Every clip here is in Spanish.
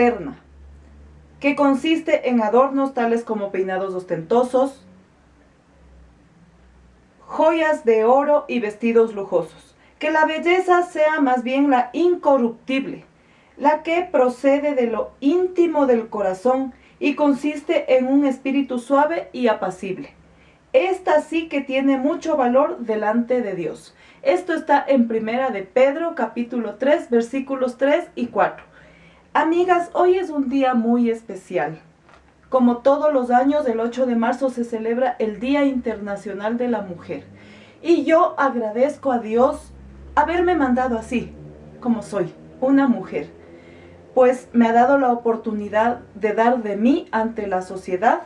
externa, que consiste en adornos tales como peinados ostentosos, joyas de oro y vestidos lujosos. Que la belleza sea más bien la incorruptible, la que procede de lo íntimo del corazón y consiste en un espíritu suave y apacible. Esta sí que tiene mucho valor delante de Dios. Esto está en Primera de Pedro, capítulo 3, versículos 3 y 4. Amigas, hoy es un día muy especial. Como todos los años, el 8 de marzo se celebra el Día Internacional de la Mujer. Y yo agradezco a Dios haberme mandado así, como soy, una mujer. Pues me ha dado la oportunidad de dar de mí ante la sociedad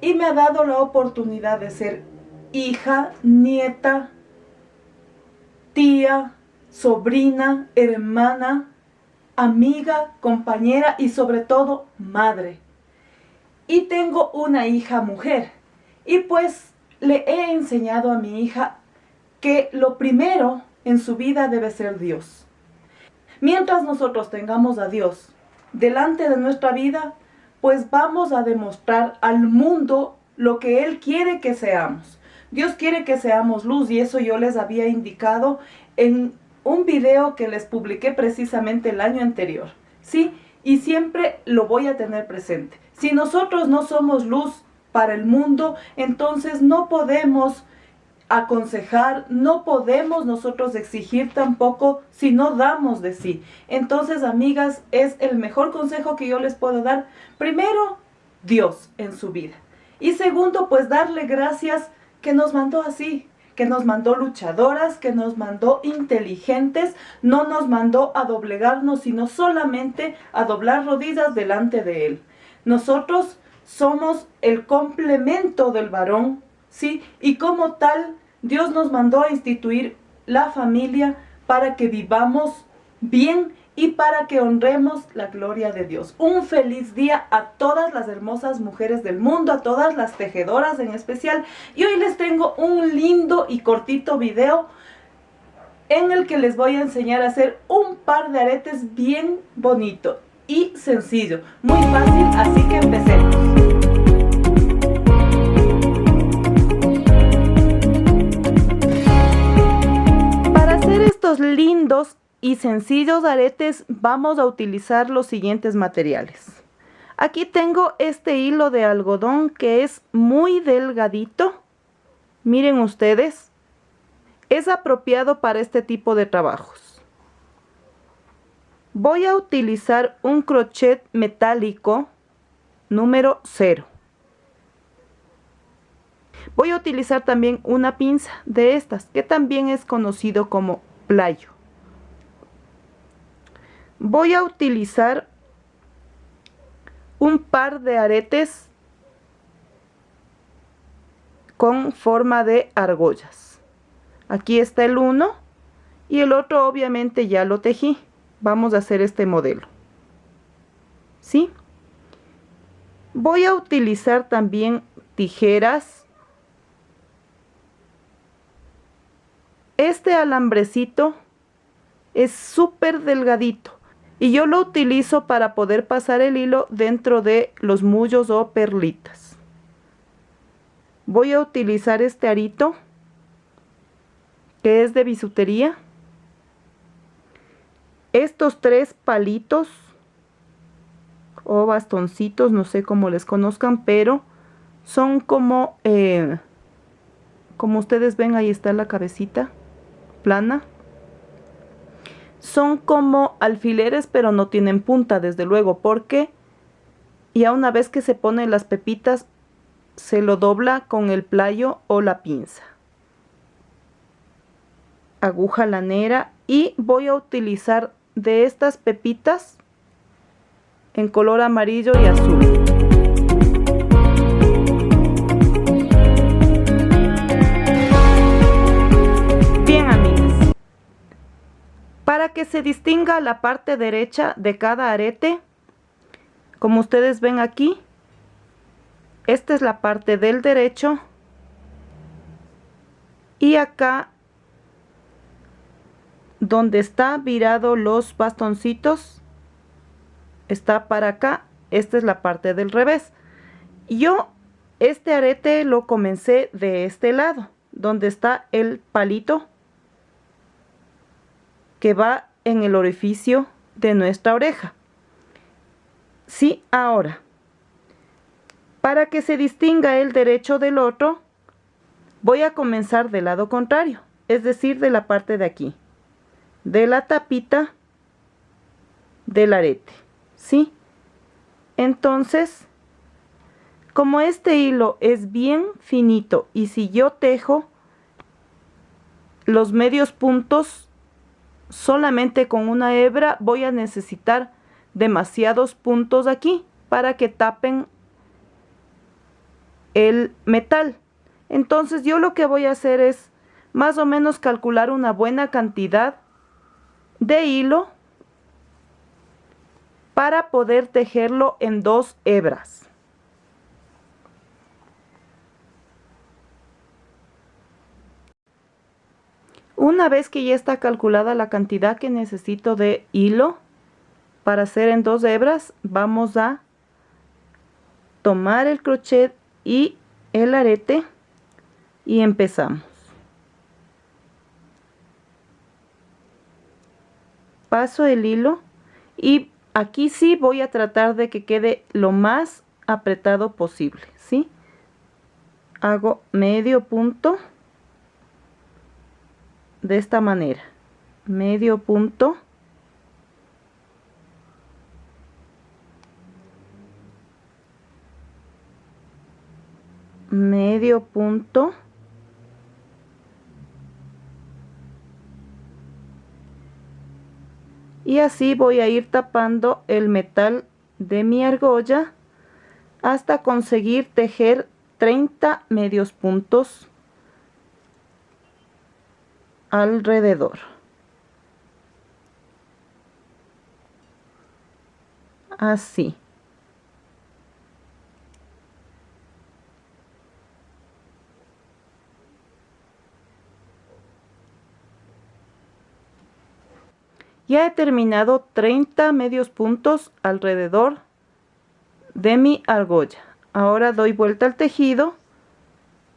y me ha dado la oportunidad de ser hija, nieta, tía, sobrina, hermana, amiga, compañera y sobre todo madre. Y tengo una hija mujer y pues le he enseñado a mi hija que lo primero en su vida debe ser Dios. Mientras nosotros tengamos a Dios delante de nuestra vida, pues vamos a demostrar al mundo lo que Él quiere que seamos. Dios quiere que seamos luz y eso yo les había indicado en un video que les publiqué precisamente el año anterior, ¿sí? Y siempre lo voy a tener presente. Si nosotros no somos luz para el mundo, entonces no podemos aconsejar, no podemos nosotros exigir tampoco si no damos de sí. Entonces, amigas, es el mejor consejo que yo les puedo dar. Primero, Dios en su vida. Y segundo, pues darle gracias que nos mandó así, que nos mandó luchadoras, que nos mandó inteligentes, no nos mandó a doblegarnos, sino solamente a doblar rodillas delante de Él. Nosotros somos el complemento del varón, ¿sí? Y como tal, Dios nos mandó a instituir la familia para que vivamos bien y para que honremos la gloria de Dios. Un feliz día a todas las hermosas mujeres del mundo, a todas las tejedoras en especial. Y hoy les tengo un lindo y cortito video en el que les voy a enseñar a hacer un par de aretes bien bonito y sencillo. Muy fácil, así que empecemos. Estos lindos y sencillos aretes vamos a utilizar los siguientes materiales. Aquí tengo este hilo de algodón que es muy delgadito. Miren ustedes, es apropiado para este tipo de trabajos. Voy a utilizar un crochet metálico número 0. Voy a utilizar también una pinza de estas que también es conocido como playo. Voy a utilizar un par de aretes con forma de argollas. Aquí está el uno y el otro obviamente ya lo tejí. Vamos a hacer este modelo, ¿sí? Voy a utilizar también tijeras. Este alambrecito es súper delgadito y yo lo utilizo para poder pasar el hilo dentro de los mullos o perlitas. Voy a utilizar este arito que es de bisutería. Estos 3 palitos o bastoncitos, no sé cómo les conozcan, pero son como ustedes ven, ahí está la cabecita plana. Son como alfileres, pero no tienen punta, desde luego, porque ya una vez que se ponen las pepitas, se lo dobla con el playo o la pinza. Aguja lanera y voy a utilizar de estas pepitas en color amarillo y azul. Para que se distinga la parte derecha de cada arete, como ustedes ven aquí, esta es la parte del derecho y acá donde está virado los bastoncitos, está para acá, esta es la parte del revés. Yo este arete lo comencé de este lado, donde está el palito que va en el orificio de nuestra oreja. Sí, ahora, para que se distinga el derecho del otro, voy a comenzar del lado contrario, es decir, de la parte de aquí, de la tapita del arete, ¿sí? Entonces, como este hilo es bien finito y si yo tejo los medios puntos solamente con una hebra, voy a necesitar demasiados puntos aquí para que tapen el metal. Entonces yo lo que voy a hacer es más o menos calcular una buena cantidad de hilo para poder tejerlo en 2 hebras. Una vez que ya está calculada la cantidad que necesito de hilo para hacer en 2 hebras, vamos a tomar el crochet y el arete y empezamos. Paso el hilo y aquí sí voy a tratar de que quede lo más apretado posible, ¿sí? Hago medio punto de esta manera, medio punto, medio punto, y así voy a ir tapando el metal de mi argolla hasta conseguir tejer 30 medios puntos alrededor. Así. Ya he terminado 30 medios puntos alrededor de mi argolla. Ahora doy vuelta al tejido,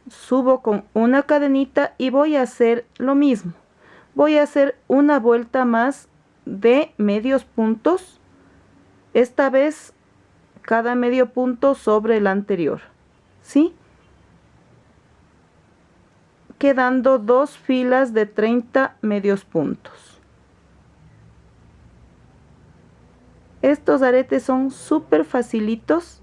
subo con una cadenita y voy a hacer lo mismo. Voy a hacer una vuelta más de medios puntos, esta vez cada medio punto sobre el anterior, ¿sí? Quedando 2 filas de 30 medios puntos. Estos aretes son súper facilitos.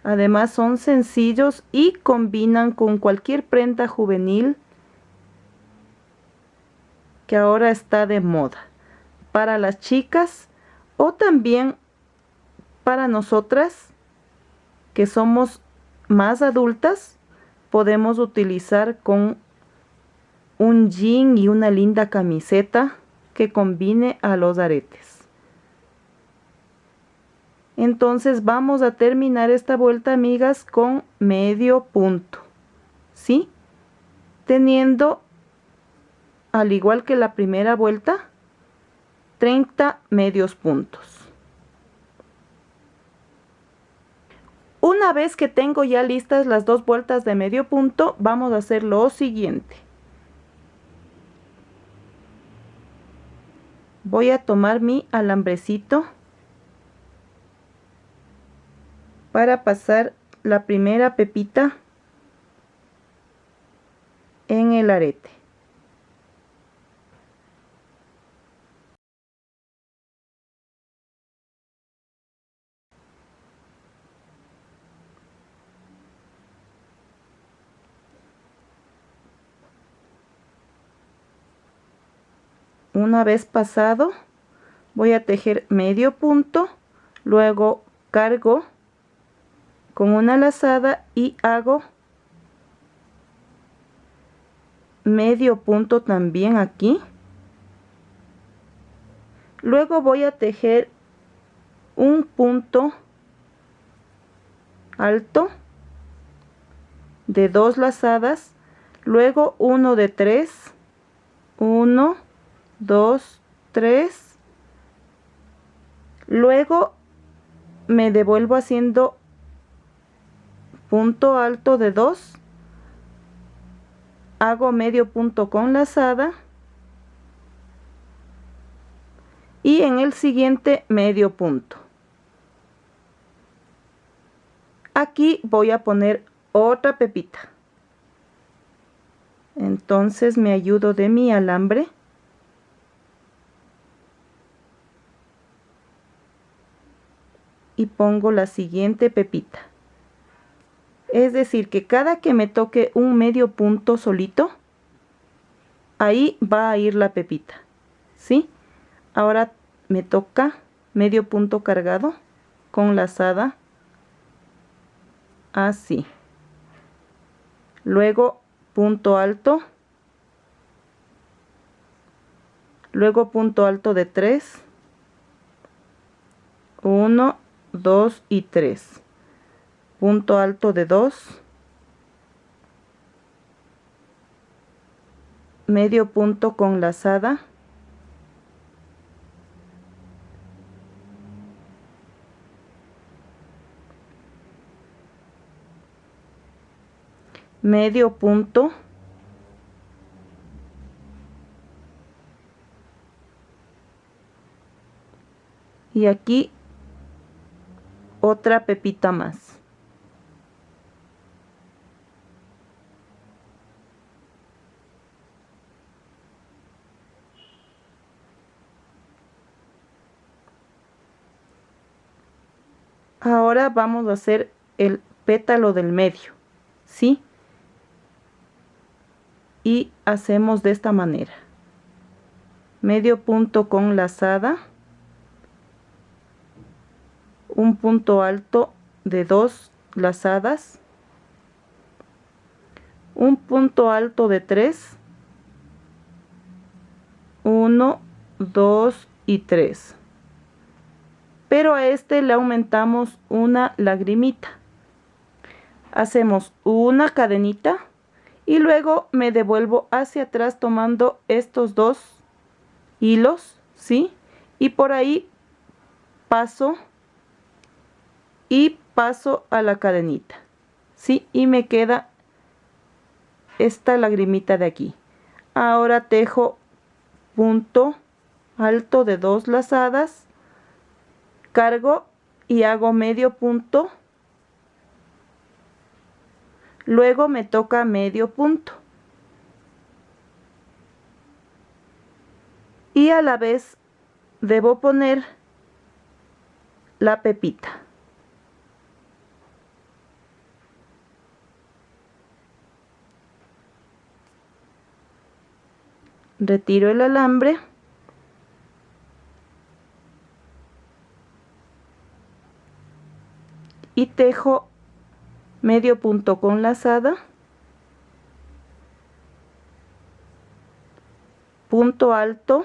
Además son sencillos y combinan con cualquier prenda juvenil que ahora está de moda. Para las chicas o también para nosotras que somos más adultas, podemos utilizar con un jean y una linda camiseta que combine a los aretes. Entonces vamos a terminar esta vuelta, amigas, con medio punto, ¿sí? Teniendo, al igual que la primera vuelta, 30 medios puntos. Una vez que tengo ya listas las 2 vueltas de medio punto, vamos a hacer lo siguiente. Voy a tomar mi alambrecito para pasar la primera pepita en el arete. Una vez pasado, voy a tejer medio punto, luego cargo con una lazada y hago medio punto también aquí. Luego voy a tejer un punto alto de 2 lazadas, luego uno de 3, 1, 2, 3 Luego me devuelvo haciendo punto alto de 2, hago medio punto con lazada y en el siguiente medio punto. Aquí voy a poner otra pepita. Entonces me ayudo de mi alambre y pongo la siguiente pepita. Es decir, que cada que me toque un medio punto solito, ahí va a ir la pepita, ¿sí? Ahora me toca medio punto cargado con lazada, así. Luego punto alto, luego punto alto de 3, 1, 2 y 3. Punto alto de 2, medio punto con lazada, medio punto, y aquí otra pepita más. Ahora vamos a hacer el pétalo del medio, ¿sí? Y hacemos de esta manera. Medio punto con lazada, un punto alto de 2 lazadas, un punto alto de 3, 1, 2 y 3. Pero a este le aumentamos una lagrimita. Hacemos una cadenita y luego me devuelvo hacia atrás tomando estos dos hilos, ¿sí? Y por ahí paso y paso a la cadenita, ¿sí? Y me queda esta lagrimita de aquí. Ahora tejo punto alto de 2 lazadas, cargo y hago medio punto, luego me toca medio punto y a la vez debo poner la pepita. Retiro el alambre y tejo medio punto con lazada, punto alto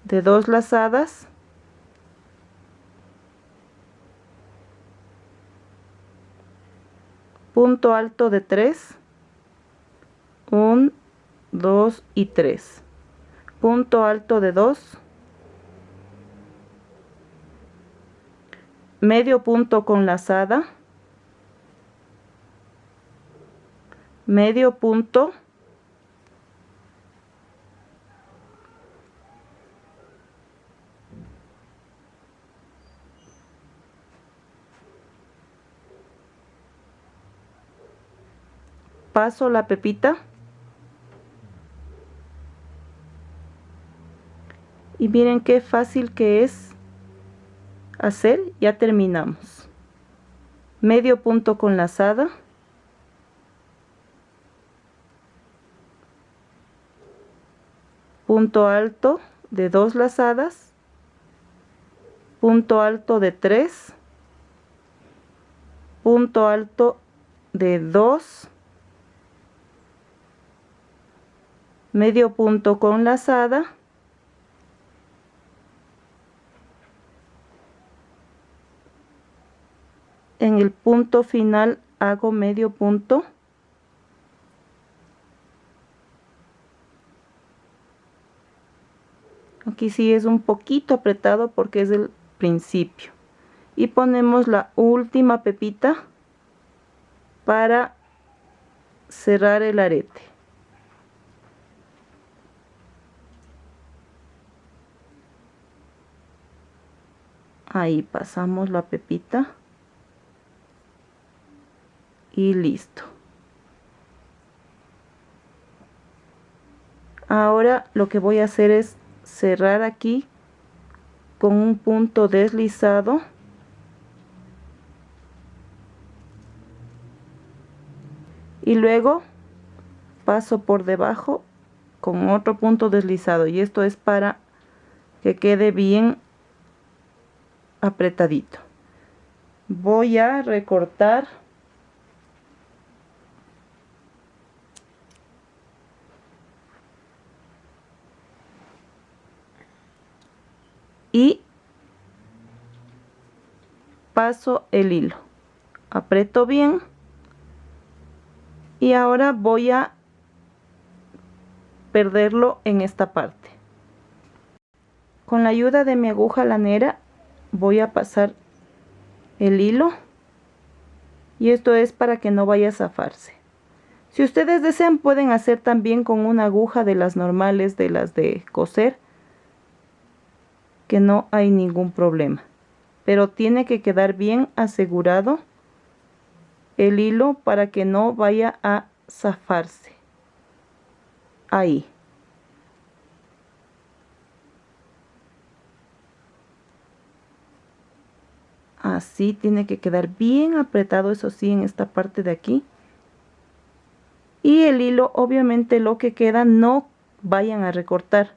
de 2 lazadas, punto alto de 3, 1, 2 y 3, punto alto de 2, medio punto con lazada, medio punto, paso la pepita y miren qué fácil que es hacer. Ya terminamos. Medio punto con lazada, punto alto de 2 lazadas, punto alto de 3, punto alto de 2, medio punto con lazada, en el punto final hago medio punto, Aquí sí es un poquito apretado porque es el principio. Y ponemos la última pepita para cerrar el arete. Ahí pasamos la pepita. Y listo. Ahora lo que voy a hacer es cerrar aquí con un punto deslizado. Y luego paso por debajo con otro punto deslizado. Y esto es para que quede bien apretadito. Voy a recortar y paso el hilo, aprieto bien y ahora voy a perderlo en esta parte. Con la ayuda de mi aguja lanera voy a pasar el hilo y esto es para que no vaya a zafarse. Si ustedes desean pueden hacer también con una aguja de las normales, de las de coser, que no hay ningún problema, pero tiene que quedar bien asegurado el hilo para que no vaya a zafarse. Ahí. Así tiene que quedar bien apretado, eso sí, en esta parte de aquí. Y el hilo, obviamente lo que queda, no vayan a recortar.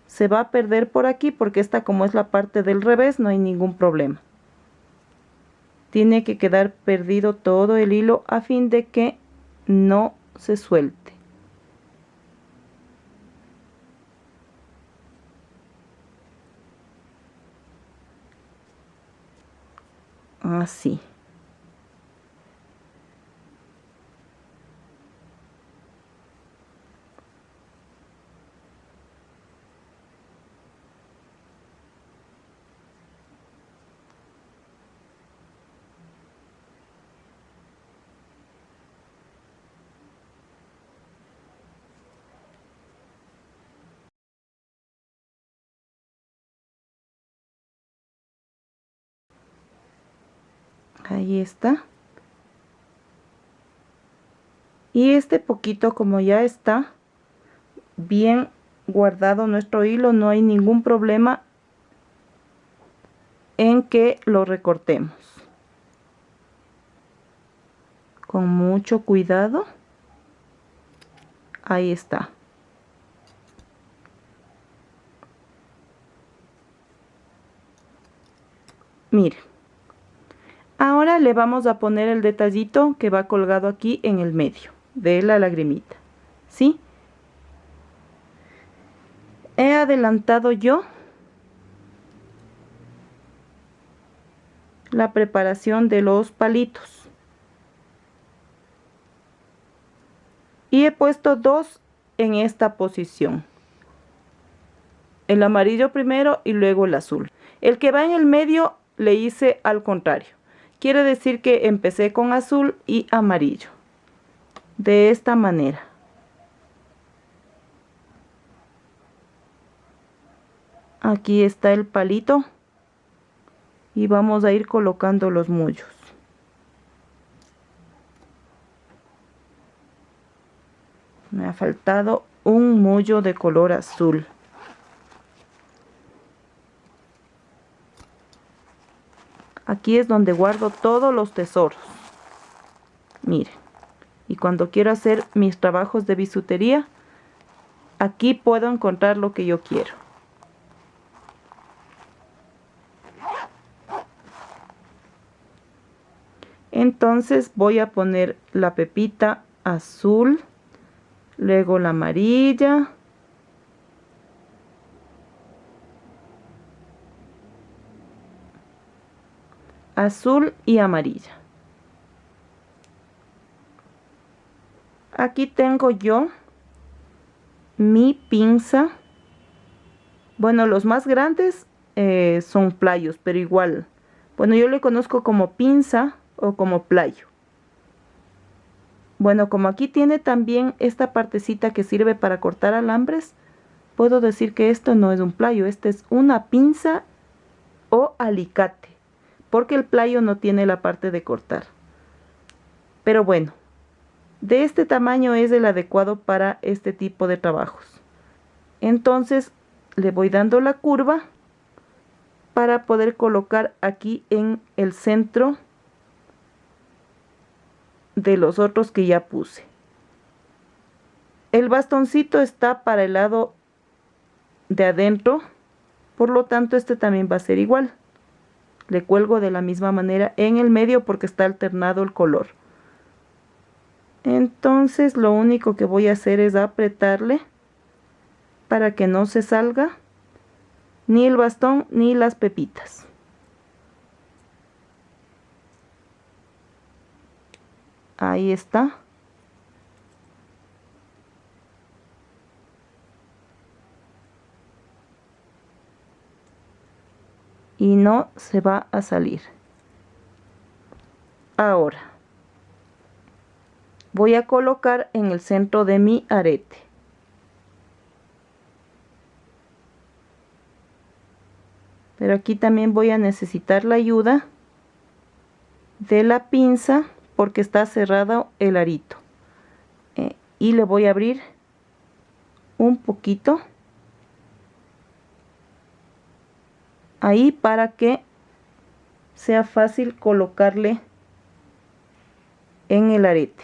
Se va a perder por aquí porque esta, como es la parte del revés, no hay ningún problema. Tiene que quedar perdido todo el hilo a fin de que no se suelte. Así. Ahí está. Y este poquito, como ya está bien guardado nuestro hilo, no hay ningún problema en que lo recortemos. Con mucho cuidado. Ahí está. Mire. Ahora le vamos a poner el detallito que va colgado aquí en el medio de la lagrimita. ¿Sí? He adelantado yo la preparación de los palitos. Y he puesto dos en esta posición. El amarillo primero y luego el azul. El que va en el medio le hice al contrario. Quiere decir que empecé con azul y amarillo. De esta manera. Aquí está el palito. Y vamos a ir colocando los mullos. Me ha faltado un mullo de color azul. Aquí es donde guardo todos los tesoros. Miren. Y cuando quiero hacer mis trabajos de bisutería, aquí puedo encontrar lo que yo quiero. Entonces voy a poner la pepita azul, luego la amarilla, azul y amarilla. Aquí tengo yo mi pinza Bueno, los más grandes son playos, pero igual, bueno, yo le conozco como pinza o como playo. Bueno, como aquí tiene también esta partecita que sirve para cortar alambres, puedo decir que esto no es un playo, este es una pinza o alicate, porque el playo no tiene la parte de cortar. Pero bueno, de este tamaño es el adecuado para este tipo de trabajos. Entonces le voy dando la curva para poder colocar aquí en el centro de los otros que ya puse. El bastoncito está para el lado de adentro, por lo tanto este también va a ser igual. Le cuelgo de la misma manera en el medio porque está alternado el color. Entonces lo único que voy a hacer es apretarle para que no se salga ni el bastón ni las pepitas. Ahí está. Y no se va a salir. Ahora voy a colocar en el centro de mi arete. Pero aquí también voy a necesitar la ayuda de la pinza porque está cerrado el arito. Y le voy a abrir un poquito ahí para que sea fácil colocarle en el arete.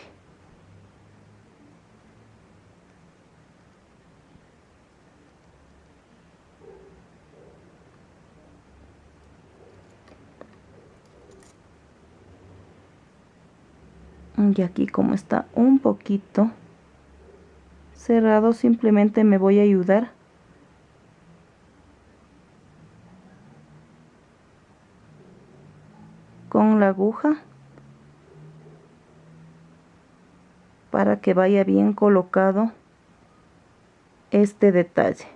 Y aquí como está un poquito cerrado, simplemente me voy a ayudar con la aguja para que vaya bien colocado este detalle.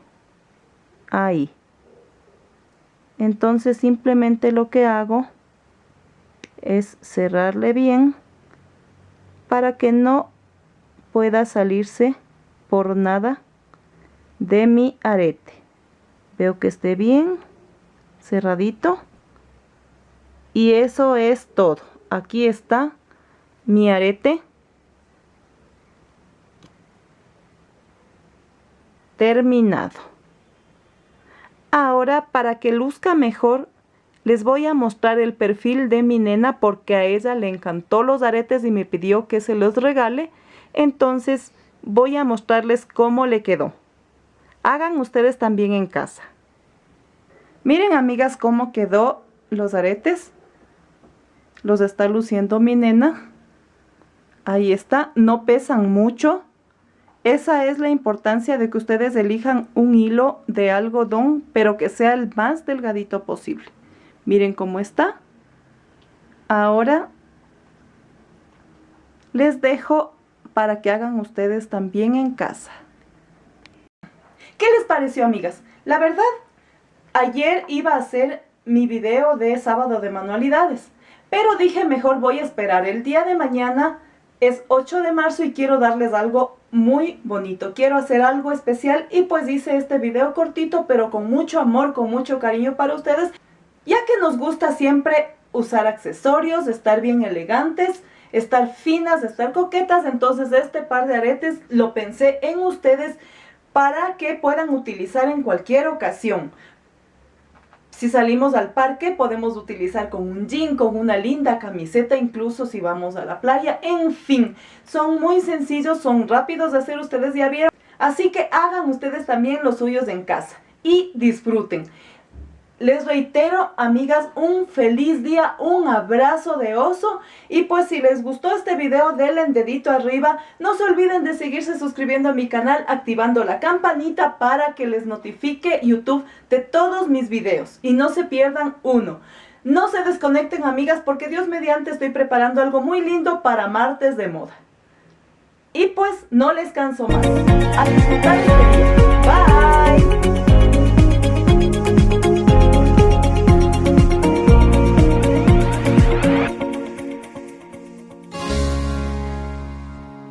Ahí. Entonces simplemente lo que hago es cerrarle bien para que no pueda salirse por nada de mi arete. Veo que esté bien cerradito y eso es todo. Aquí está mi arete terminado. Ahora, para que luzca mejor, les voy a mostrar el perfil de mi nena porque a ella le encantó los aretes y me pidió que se los regale. Entonces voy a mostrarles cómo le quedó. Hagan ustedes también en casa. Miren, amigas, cómo quedó los aretes. Los está luciendo mi nena. Ahí está, no pesan mucho. Esa es la importancia de que ustedes elijan un hilo de algodón, pero que sea el más delgadito posible. Miren cómo está. Ahora les dejo para que hagan ustedes también en casa. ¿Qué les pareció, amigas? La verdad, ayer iba a hacer mi video de sábado de manualidades, pero dije mejor voy a esperar. El día de mañana es 8 de marzo y quiero darles algo muy bonito. Quiero hacer algo especial y pues hice este video cortito, pero con mucho amor, con mucho cariño para ustedes. Ya que nos gusta siempre usar accesorios, estar bien elegantes, estar finas, estar coquetas, entonces este par de aretes lo pensé en ustedes para que puedan utilizar en cualquier ocasión. Si salimos al parque podemos utilizar con un jean, con una linda camiseta, incluso si vamos a la playa, en fin. Son muy sencillos, son rápidos de hacer, ustedes ya vieron. Así que hagan ustedes también los suyos en casa y disfruten. Les reitero, amigas, un feliz día, un abrazo de oso. Y pues si les gustó este video, denle dedito arriba. No se olviden de seguirse suscribiendo a mi canal, activando la campanita para que les notifique YouTube de todos mis videos. Y no se pierdan uno. No se desconecten, amigas, porque Dios mediante estoy preparando algo muy lindo para martes de moda. Y pues no les canso más. A disfrutar este video.